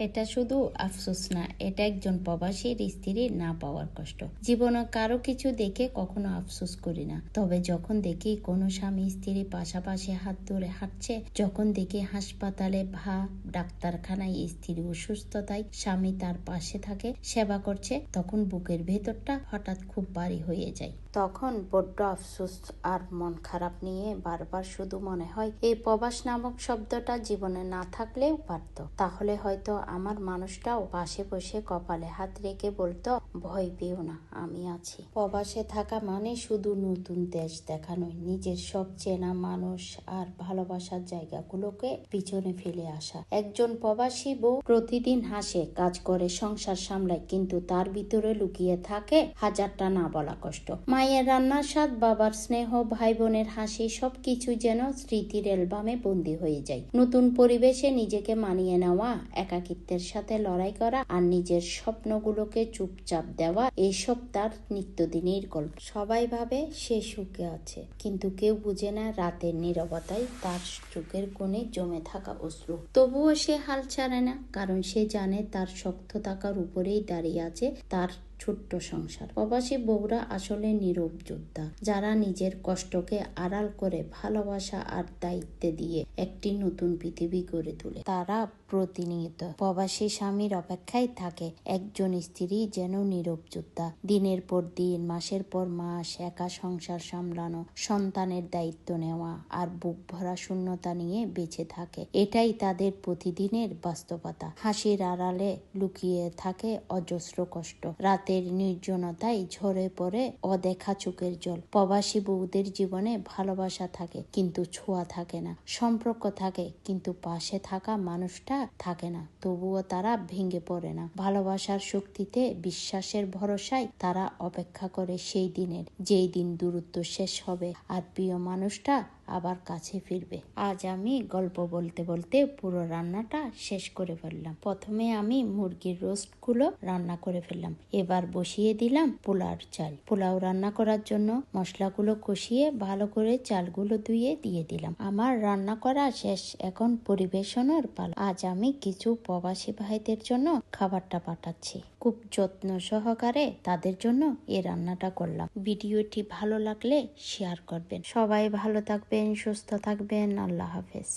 এটা শুধু আফসোস না, এটা একজন প্রবাসীর স্ত্রীর না পাওয়ার কষ্ট। জীবনে কারো কিছু দেখে কখনো আফসোস করি না, তবে যখন দেখি কোনো স্বামী স্ত্রী পাশাপাশি হাত ধরে হাঁটছে, যখন দেখি হাসপাতালে বা ডাক্তারখানায় স্ত্রী অসুস্থতায় স্বামী তার পাশে থাকে, সেবা করছে, তখন বুকের ভেতরটা হঠাৎ খুব ভারী হয়ে যায়। তখন বড্ড আফসোস আর মন খারাপ নিয়ে বারবার শুধু মনে হয় এই প্রবাস নামক শব্দটা জীবনে না থাকলেও পারত। তাহলে হয়তো আমার মানুষটাও পাশে বসে কপালে হাত রেখে বলতো, ভয় পেও না, আমি আছি। প্রবাসে থাকা মানে শুধু নতুন দেশ দেখা নয়, নিজের সব চেনা মানুষ আর ভালোবাসার জায়গাগুলোকে পিছনে ফেলে আসা। একজন প্রবাসী বউ প্রতিদিন হাসে, কাজ করে, সংসার সামলায়, কিন্তু তার ভিতরে লুকিয়ে থাকে হাজারটা না বলা কষ্ট। মায়ের রান্নার স্বাদ, বাবার স্নেহ, ভাই বোনের হাসি, সবকিছু যেন স্মৃতির অ্যালবামে বন্দী হয়ে যায়। নতুন পরিবেশে নিজেকে মানিয়ে নেওয়া, একাকিত্বের সাথে লড়াই করা আর নিজের স্বপ্নগুলোকে চুপচাপ দেওয়া, এসব তার নিত্যদিনের গল্প। সবাই ভাবে সে সুখে আছে, কিন্তু কেউ বুঝে না রাতের নীরবতায় তার চোখের কোণে জমে থাকা অশ্রু। তবুও সে হাল ছাড়ে না, কারণ সে জানে তার শক্ত থাকার উপরেই দাঁড়িয়ে আছে তার ছোট্ট সংসার। প্রবাসী বউরা আসলে নীরব যোদ্ধা, যারা নিজের কষ্টকে আড়াল করে ভালোবাসা আর দায়িত্বে দিয়ে একটি নতুন পৃথিবী গড়ে তোলে। তারা প্রতিনিয়ত প্রবাসী স্বামীর অপেক্ষায় থাকে। একজন স্ত্রী যেন নীরব যোদ্ধা, দিনের পর দিন, মাসের পর মাস একা সংসার সামলানো, সন্তানের দায়িত্ব নেওয়া আর বুক ভরা শূন্যতা নিয়ে বেঁচে থাকে। এটাই তাদের প্রতিদিনের বাস্তবতা। হাসির আড়ালে লুকিয়ে থাকে অজস্র কষ্ট। রাতের নির্জনতায় ঝরে পড়ে অদেখা চোখের জল। প্রবাসী বউদের জীবনে ভালোবাসা থাকে কিন্তু ছোঁয়া থাকে না, সম্পর্ক থাকে কিন্তু পাশে থাকা মানুষটা থাকে না। তবুও তারা ভেঙে পড়ে না। ভালোবাসার শক্তিতে, বিশ্বাসের ভরসায় তারা অপেক্ষা করে সেই দিনের, যেই দিন দূরত্ব শেষ হবে আর প্রিয় মানুষটা আবার কাছে ফিরবে। আজ আমি গল্প বলতে বলতে পুরো রান্নাটা শেষ করে ফেললাম। প্রথমে আমি মুরগির রোস্ট গুলো রান্না করে ফেললাম, এবার বসিয়ে দিলাম পোলাওর চাল। পোলাও রান্না করার জন্য মশলাগুলো কষিয়ে ভালো করে চালগুলো ধুয়ে দিয়ে দিলাম। আমার রান্না করা শেষ, এখন পরিবেশনের পালা। আজ আমি কিছু প্রবাসী ভাইদের জন্য খাবারটা পাঠাচ্ছি। খুব যত্ন সহকারে তাদের জন্য এই রান্নাটা করলাম। ভিডিওটি ভালো লাগলে শেয়ার করবেন। সবাই ভালো থাকবেন, সুস্থ থাকবেন। আল্লাহ হাফেজ।